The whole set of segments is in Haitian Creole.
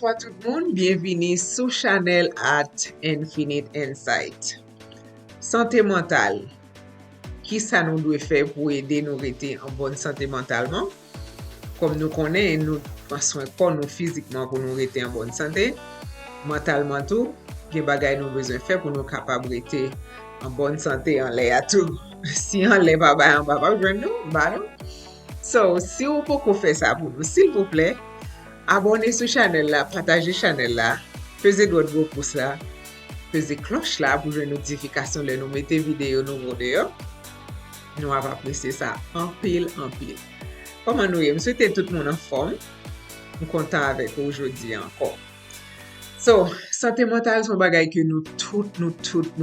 bonsoir tout le monde. Bienvenue sur Channel at Infinite Insight. Santé mentale. Qui ça nous doit faire pour aider nous rester en bonne santé mentalement? Comme nous connaissons, nous prenons pas nous physiquement pour nous rester en bonne santé. Mentalement tout, des bagages nous besoin faire pour nous capables de rester en bonne santé en l'air à tout. Si on l'est pas en bas, nous, bah non. So, si vous pouvez faire ça pour nous, s'il vous plaît, abonnez sur channel là, partagez channel là, faisez d'autres gros pouces là, faisez cloche là pour les notifications de nous mettez vidéo nouveau d'ailleurs. Nous avons apprécié ça en pile. Comment nous je souhaite tout le monde en forme. Nous content avec aujourd'hui encore. So, santé mentale son bagay que nous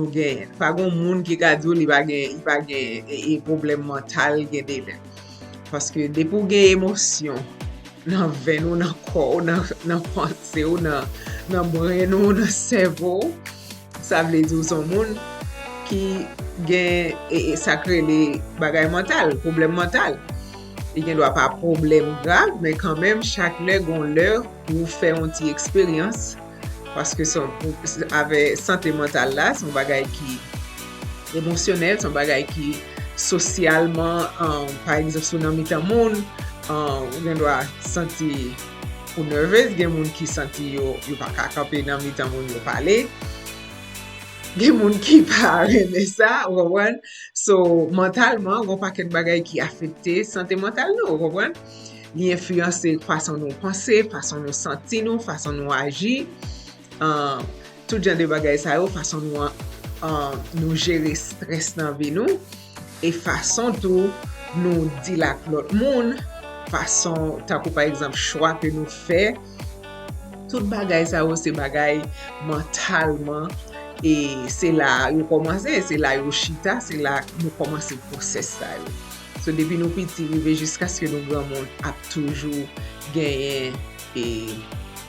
gagnons. Pas grand monde qui a dit il va gagner problème mental gagner. Parce que des pour gagner émotion dans veine ou dans corps, dans pensée ou dans brain ou dans cerveau, ça veut dire son monde qui gagne et ça crée les bagages mental, problème mental. Il ne doit pas problème grave, mais quand même chaque l'heure pour faire une petite expérience parce que avec santé mentale là, son bagage qui émotionnel, son bagage qui socialement, par exemple, si on a mis un monde, on doit sentir ou nerveuse, il y a des gens qui sentent yo pas camper dans mi-temps monde yo parler. Il y a des gens qui pas aimer ça, vous comprenez? So mentalement, on paquet de bagages qui affectent santé mentale nous, vous comprenez? Il influence façon nous penser, façon nous sentir nous, façon nous agir. Tout genre de bagages ça yo, façon nous gérer stress dans vie nous et façon tout nous dire la l'autre monde. Façon, par exemple, choix que nous fait, tout bagay ça c'est bagay mentalement et c'est là nous commencer, c'est là nous chita, c'est là nous commencer process ça. So depuis nous petit arriver jusqu'à ce que nous grand monde a toujours gagné et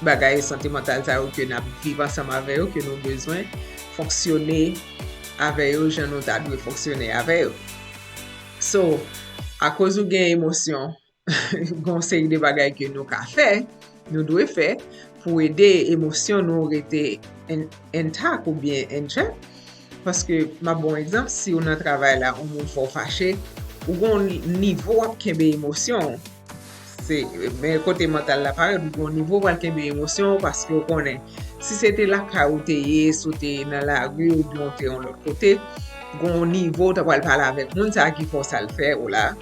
bagay santé mentale ça que nous vivons ensemble avec eux, que nous besoin fonctionner avec eux, j'en nous doit fonctionner avec eux. So à cause de gain émotion conseil de bagages que nous avons fait, nous devons faire pour aider l'émotion nous rester intact ou bien intact. Parce que, ma bon exemple, si on a travail là, on est fort fâché, ou un niveau qui est émotion, c'est mais côté mental là, pareil, ou un niveau qui est émotion parce que on connaît. Si c'était la carotte, sauter dans la rue ou monter de l'autre côté, un niveau, tu vas parler avec monde ça qui faut ça le faire ou là.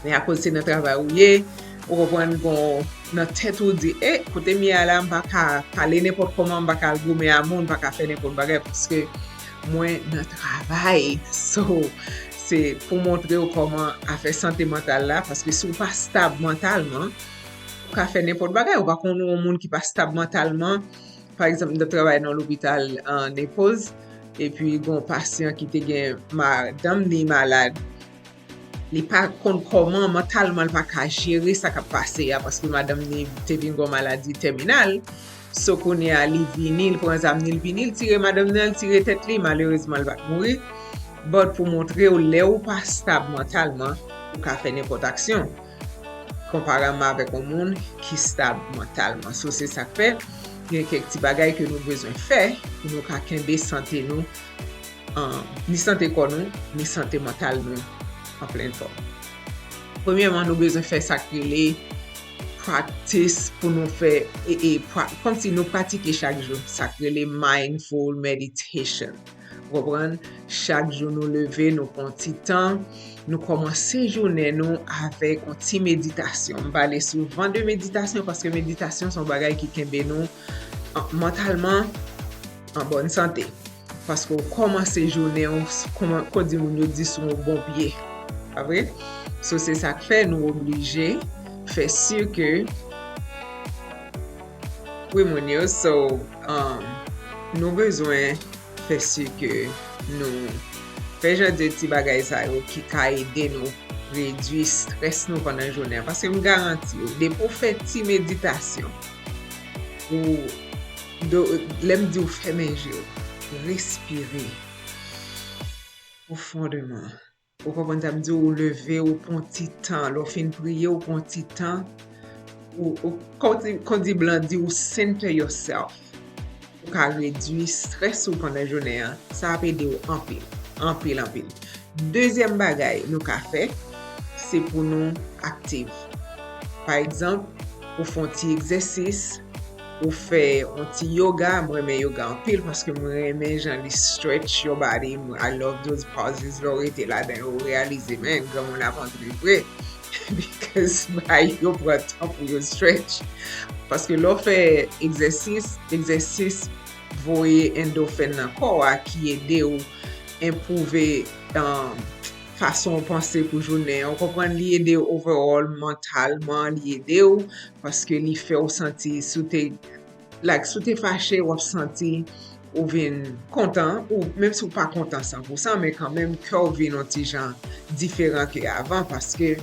Mais à cause de notre travail ou comprendre qu'on notre tête ou dit côté mi là on pas parler n'importe comment on pas gommer à monde pas faire n'importe bagage parce que moi notre travail so c'est pour montrer comment à faire santé mentale là parce que si on pas stable mentalement on peut faire n'importe bagage ou pas qu'on un monde qui pas stable mentalement par exemple notre travail dans l'hôpital en dépose et puis un patient qui était madame ni malade li pas comment mentalement pas ka gérer ça qui passé parce que madame ni te vinn une maladie terminale so qu'on est à li vinil pour examiner le vinil tirer madame nan tirer tête li malheureusement elle va mourir but pour montrer ou là ou pas stable mentalement ou ka faire n'importe action comparément avec un monde qui stable mentalement so c'est ça fait il y a quelques petits bagages que nous besoin faire pour nous ka kembe santé nous ni santé corps nous ni santé mentale nous en pleine forme. Premièrement, nous avons besoin de faire ça les practice pour nous faire comme si nous pratiquions chaque jour, ça les mindful meditation. Vous comprenez? Chaque jour nous lever, nous prendre un petit temps, nous commencer journée nous avec une petite méditation. On va aller souvent de méditation parce que méditation sont bagages qui kembe nous mentalement en bonne santé. Parce qu'on commence journée on dit sur un bon pied. Pas vrai? So c'est ça que fait nous obligés faire sûr que oui mon yo so nous besoin faire sûr que nous faisons des petits bagages ça qui ka aider nous réduire stress nous pendant la journée parce que me garantis des pour faire petite méditation ou l'aime dire fermer les yeux respirer profondément. Ou comprendre ça me dit ou lever ou prendre petit temps, l'on fin prier ou prendre petit temps ou kon di blan di ou center yourself. Ou ka redwi stres ou pandan jounen an, sa ap ede ou anpil. Deuxième bagay nou ka fe, se pou nou aktif. Par exemple, ou fon ti egzersis, ou fe ti yoga, mwen reme yoga anpil, paske mwen reme jan li stretch your body, I love those pauses, lor ete la den ou realize men, gwa moun apan livre, because yo pran tan pou yo stretch. Paske lor fe egzersis voye endorphin nan korwa ki ede ou improuve fason panse pou jounen. On kompren li ede ou overall mentalman, li ede ou paske li fe ou santi sou te fache wap santi ou vin kontan, ou menm sou pa kontan 100%, men kan menm kè ou vin an ti jan diferent ke avan paske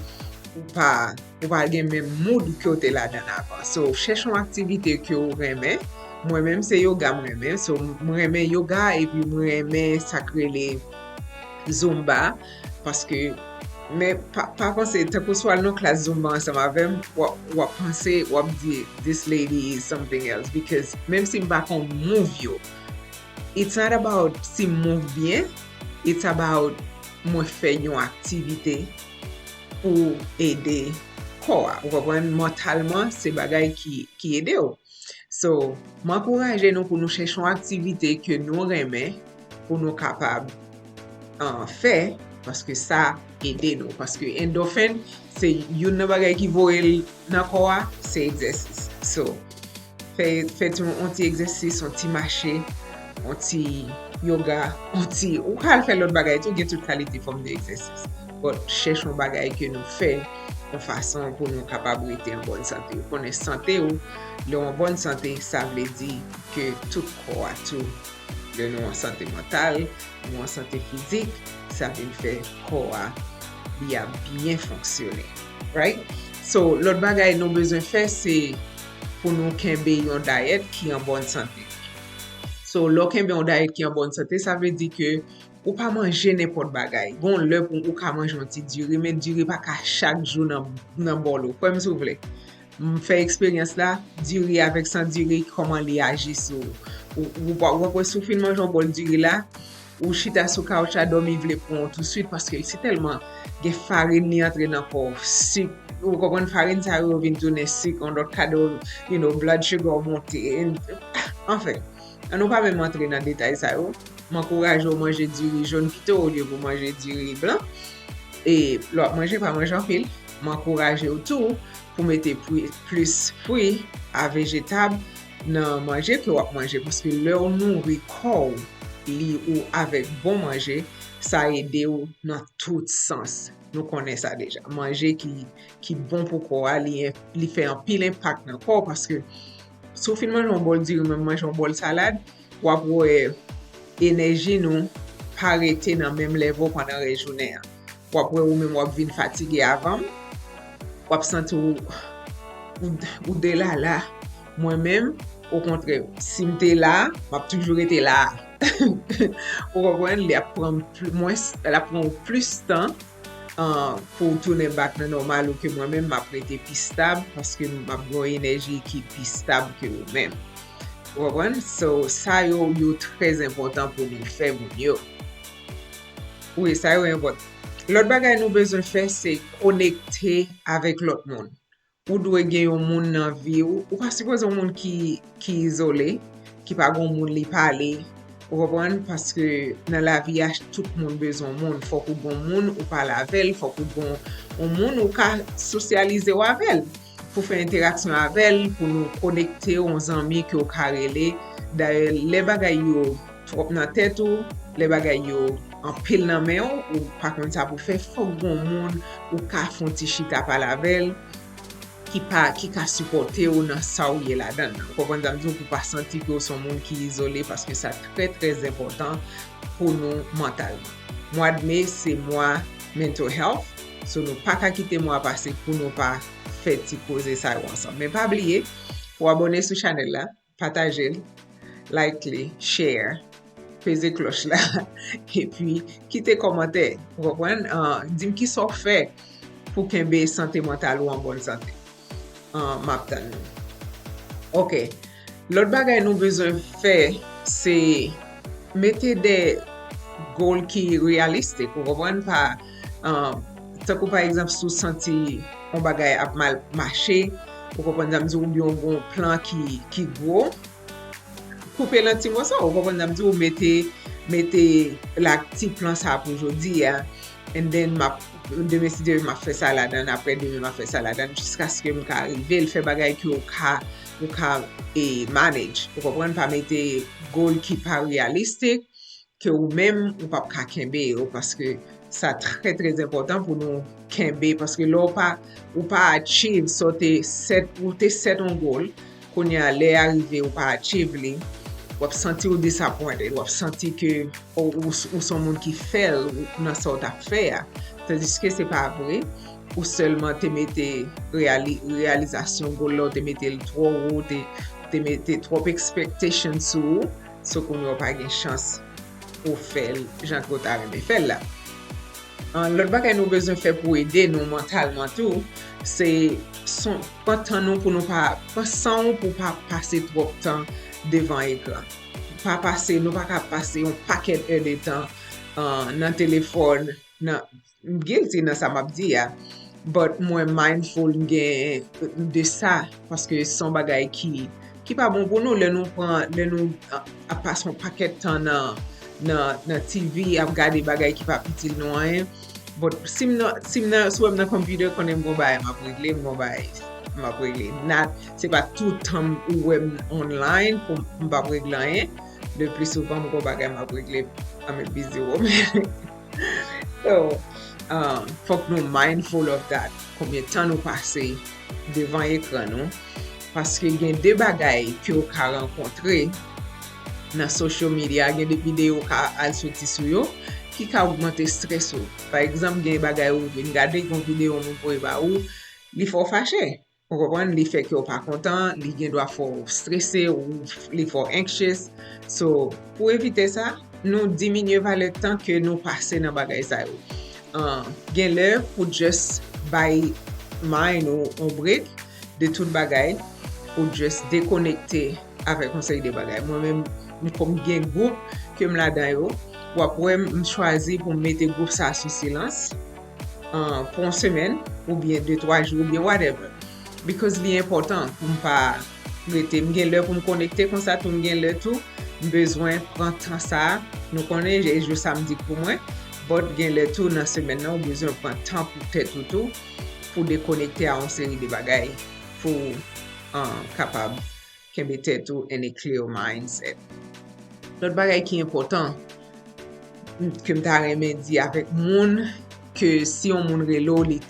ou pa gen menm mood ke ou te la dan avan. So, chèchon aktivite ke ou reme. Mwen menm se yoga mwen reme. So, mwen reme yoga e pi mwen reme sakre le Zumba paske men pa konse te pou swal nou klas Zumba ansam avem wap pense wap di this lady is something else because menm si mba kon move yo, it's not about si move bien, it's about mwen fe yon aktivite pou ede kwa. Ou kapwen mentalman se bagay ki ede ou. So, m'encouraje nou pou nou chèchon aktivite ke nou reme pou nou kapab fè, paske sa ede nou. Paske endorphin, se yon nan bagay ki voel nan kwa, se egzersis. So, fèt yon ti egzersis, yon ti mache, yon ti yoga, ou kal fè lot bagay, tou gen tout kalite form de egzersis. But chèchon bagay ke nou fè, en fason pou nou kapab rete en bonne santé. Ou konen santé ou, le en bonne santé, sa vle di ke tout kwa, tout le nou en santé mental, nou en santé fizik, sa vle fè kwa li a bien fonksyonè. Right? So, lot bagay nou bezon fè, se pou nou kenbe yon diet ki en bonne santé. So, lo kenbe yon diet ki en bonne santé, sa vle di ke ou pa manje n'importe bagay. Bon, lè pou ou ka manje yon ti duri, men duri pa ka chak jou nan bolo. Kwa m sou vle? M fè eksperyans la, duri avèk san duri, koman li agi sou. Ou wapwe sou fin manje yon bol duri la, ou chita sou kaouch a domi vle pou tout suite, paske si telman ge farine li entre nan ko, sik, ou kompon farine sa yo vin toune sik, on dot kado, blood sugar monte. Enfin, an nou pa men montre nan detay sa yo. M'encourage ou manger du riz jaune plutôt au lieu de manger du riz blanc. Et l'autre manger en pile. M'encourage ou tout pour mettre plus fruits à végétables dans manger que ou manger parce que leur nourrit corps li ou avec bon manger, ça aide ou dans tout sens. Nous connaissons ça déjà. Manger qui bon pour corps li fait un pile impact dans corps parce que si vous mangez un bol de riz, même manger un bol salade, ou après énergie nou pa rete nan menm level pandan rejounen. Wap ou menm wap vin fatige avan, wap senti ou de la. Mwen menm, au kontre, si mte la, wap toujou rete la. Ou wapwen, la pran plus tan pou tourne bak nan normal ou ke mwen menm map rete pi stab paske map gwo enerji ki pi stab ke ou menm. So, sa yo très important pou nou fè moun yo. Oui, sa yo important. L'ot bagay nou bezon fè, se konekte avèk lot moun. Ou dwe gen yon moun nan vi ou pa suppose yon moun ki izole, ki pa gon moun li pale. Ou wapwen, paske nan la vi tout moun bezon moun. Fok ou gon moun ou pale avel, fok ou gon moun ou ka sosyalize ou avel. Pou fè interaksyon avèl, pou nou konekte ou an zanmi ki ou karele. Daye, le bagay yo trop nan tèt ou, le bagay yo an pil nan men ou pa kon sa pou fè fok bon moun ou ka fonti chita pa lavel ki ka supporte ou nan sa ou ye la dan. Pou kon zamdou pou pa santi ki ou son moun ki izole paske sa très important pou nou mentalman. Mwa d'me, se mwa mental health, so nou pa ka kite mwa pase pou nou pa fè ti koze sa yo ansan. Men pa bliye, pou abone sou chanel la, pataje, like li, share, peze kloch la, et puis, kite komante. Dim ki so fè pou kenbe santé mental ou an bonne santé. map tan nou. Ok, l'autre bagay nou bezon fè, se mette de goal ki realistik, ou kompren pa, takou par exemple sou santi on bagay ap mal mache, ou kompren damdi ou yon bon plan ki gwo, koupe lan ti mwosan, ou kompren damdi ou mette la ti plan sa pou jodi, and then deme si deme ma fè sa la dan, apre deme ma fè sa la dan, jiska skè m ka arrive, l fè bagay ki ou ka manage. Ou kompren pa mette goal ki pa realistik, ke ou mèm ou pa ka kenbe yo, paske sa très très important pou nou kenbe, paske lò ou pa achieve, so te set on goal, kon ya lè arrive ou pa achieve li, wap santi ou disappointed, wap santi ke ou son moun ki fel nan sa ou ta fè ya. Tandis ke se pa vre, ou seulement te mette realizasyon goal lò, te mette l tro ou, te mette trop expectation sou, so kon yo pa gen chans pou fel, jan ko ta reme fel la. L'autre bagay nou bezon fè pou ede nou mentalman tou, se pantan nou pou nou pa pasan ou pou pa pase trop tan devan ekran. Nou pa ka pase yon paket de tan nan telefon, guilty nan sa map di ya, but mwen mindful gen de sa, paske son bagay ki pa bon pou nou, le nou pas yon paket tan nan TV, ap gade bagay ki pa pitil nou an, but si wèm nan computer konen mwen bay, mwen regle. Se pa tout temps ou wèm online pou mwen regle an, le plus souvent mwen bagay mwen regle ame busy woman. So, fok nou mindful of that, koumye tan nou pase devan ekran nou, paske gen de bagay ki ou ka renkontre nan social media, gen de video ka al soti sou yo, ki ka augmente stres ou. Par exemple, gen bagay ou ven gade kon video nou pou eba ou, li fò fache. Ou kompren, li fè ki ou pa kontan, li gen dwa fò stresse ou li fò anxious. So, pou evite sa, nou diminye va le tan ke nou pase nan bagay sa yo. Gen lè pou just bay mind ou break de tout bagay, pou just dekonekte avek konsey de bagay. Mwen men, mwen kom gen group ke m la dan yo, wap wè m chwazi pou m mette group sa sou silans pou an semen, ou bien 2-3 jou, ou bien whatever. Because li important pou m pa rete, m gen lè pou m konekte kon sa, tou m gen lè tou, m bezwen pran tan sa, nou konen jou samedi pou mwen, but gen lè tou nan semen nan, ou bezwen pran tan pou tèt tou, pou dekonekte a an seri de bagay, pou kapab kenbe tèt tou in a clear mindset. L'autre bagay ki important, ke m ta remen di avèk moun, ke si yon moun relo li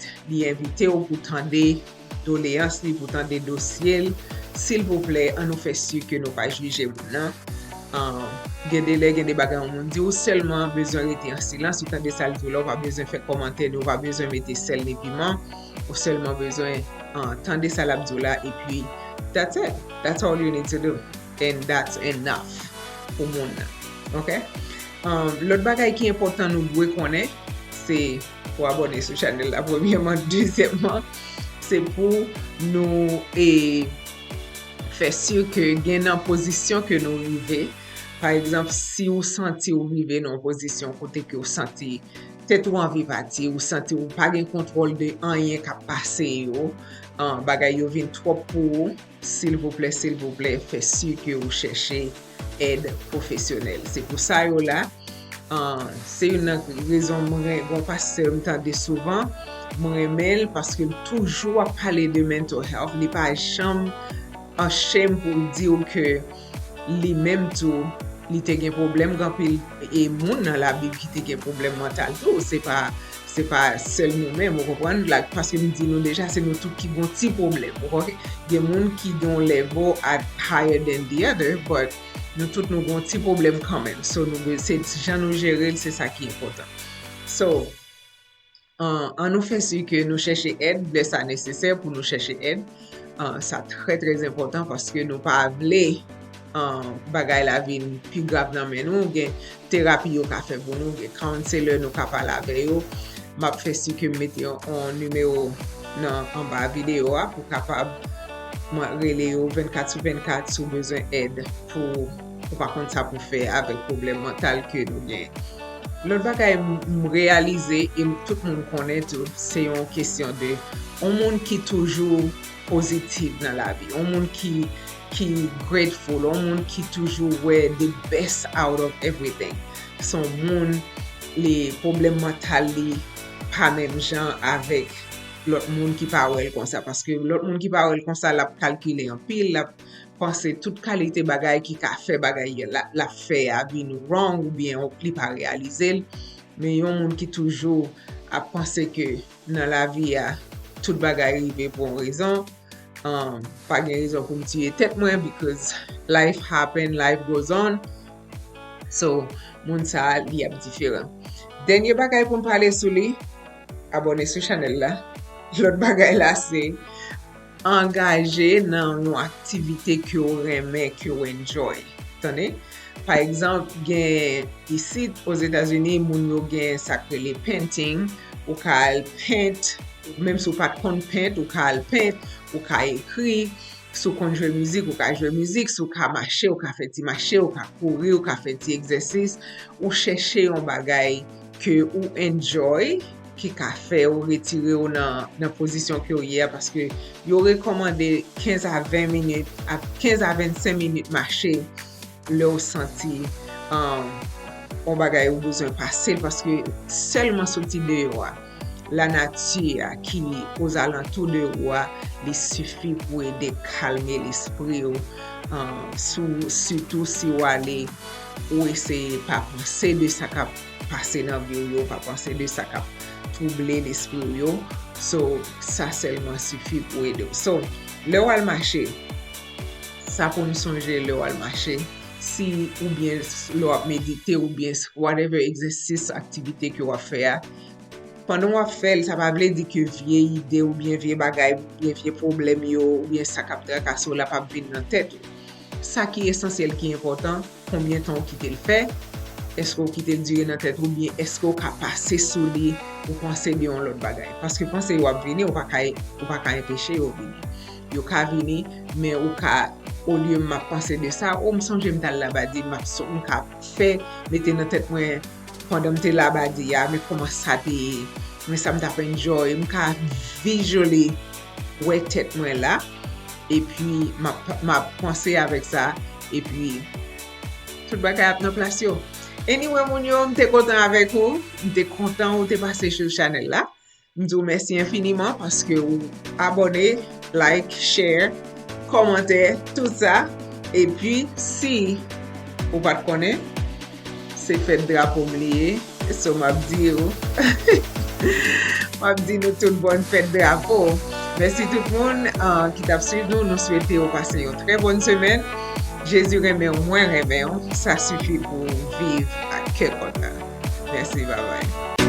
invite ou pou tande doléans li, pou tande dosyel, s'il vous plaît, an nou fè su ke nou pa juje moun nan. Gen de bagay moun di ou selman bezon rete en silans, ou tande sal tou la, ou pa bezon fè komante, ou pa bezon mette sel ne piman, ou selman bezon tande sal abdoula, et puis that's it. That's all you need to do. And that's enough pou moun nan. Ok? L'autre bagay ki important nou dwe konen, se pou abone sou channel la, premièrement, deuxièmement, se pou nou fè sur ke gen nan posisyon ke nou rive. Par exemple, si ou santi ou rive nan posisyon kote ke ou santi tèt ou anvi pati, ou santi ou pa gen kontrol de anyen ka pase yo, bagay yo vin trop pou, s'il vous plaît, fè sur ke ou chèche aide profesyonel. Se pou sa yo la, se yon rezon mwen bon passe mtande souvan, mwen remel paske toujou a pale de mental health, li pa jam an chem pou di ou ke li menm tou li te gen problem gampil e moun nan la bib ki te gen problem mental tou, se pa sel nou men, ou kompran, paske mi di nou deja se nou tout ki gon ti problem, gen moun ki don level at higher than the other, but nou tout nou gon ti problem kamen, so nou se jan nou jere, se sa ki important. So, an nou fè si ke nou chèche ed, ble sa nesesè pou nou chèche ed, sa trè trè important, paske nou pa avle bagay la vin pi grav nan men nou, gen terapi yo ka fè pou nou, gen counselor nou ka pala ave yo, map fè si ke mette yon numero nan an ba video pou kapab mwen rele yo 24/24 sou bezwen ed pou pa kont sa pou fe avek problem mental ke nou gen. L'autre bagay m realize et tout moun konnen tout, se yon kesyon de on moun ki toujou pozitif nan la vi, on moun ki grateful, on moun ki toujou we the best out of everything. Son moun li problem mental li pa men jan avek l'autre moun ki pa wel kon sa, paske l'autre moun ki pa wel kon sa la kalkile an pil, la pense tout kalite bagay ki ka fe bagay la fe a bi nou wrong ou bien li pa realize l. Men yon moun ki toujou a pense ke nan la vi a tout bagay rive pou an rezon. Pa gen rezon pou mtiye tet mwen because life happen, life goes on. So, moun sa li ap diferent. Denye bagay pou m pale sou li, abone sou channel la. L'autre bagay la se engaje nan nou aktivite ki ou reme, ki ou enjoy. Tane? Par exemple, gen ici aux États-Unis, moun yo gen sakre le painting, ou ka al paint, même sou pat kon paint, ou ka al paint, ou ka ekri, sou kon jwe müzik, ou ka jwe müzik, sou ka mache, ou ka fe ti mache, ou ka kouri, ou ka fe ti exercice, ou chèche yon bagay ke ou enjoy, ki ka fe ou retire ou nan posisyon ki ou ye, paske yo rekomande 15 à 20 minutes, 15 à 25 minutes mache, le ou senti on bagay ou bezon pase, paske selman soti de yo la nature ki aux alentours de yo li suffit pou ede kalme l'esprit ou surtout si ou ale ou ese pa pense de sa ka pase nan vi yo, pa pense de sa ka trouble l'esprit yo. So, sa selman suffit pou ede. So, le ou al mache, sa pou nou sonje le ou al mache, si ou bien le ou ap medite ou bien whatever exercice, aktivite ki ou ap fe a, pendant wap fel, sa pa vle di ke vie ide ou bien vie bagay, ou bien vie problem yo, ou bien sa kapte kaso la pa vin nan tèt. Sa ki esensyel ki important, konbien tan ou kite l fe, esko ou kite l dire nan tèt ou bien esko ou ka pase sou li ou pense di yon lot bagay. Paske pense yo ap vini, ou pa ka empêche yo vini. Yo ka vini, men ou ka au lieu ma pense de sa, ou msonje mtal la badi, ma ka fe, mette nan tèt mwen pendant mte la badi ya, me koman sa te, me sa mta pe enjoy, mka visually wè tèt mwen la, et puis ma pense avèk sa, et puis tout bagay ap nan plas yo. Anyway, moun yo, mte kontan avèk ou, mte kontan ou te pase sou channel la. Mdou mersi infiniment paske ou abone, like, share, komante, tout sa. Et puis, si ou pat konen, se fèt drapo mliye, so mabdi ou. Mabdi nou tout bon fèt drapo. Mersi tout moun ki tap suiv nou, nou souwete ou pase yon tre bonne semen. Jésus remè ou mwen remè ou, sa suffi pou viv ak ke kontan. Mersi, bye bye.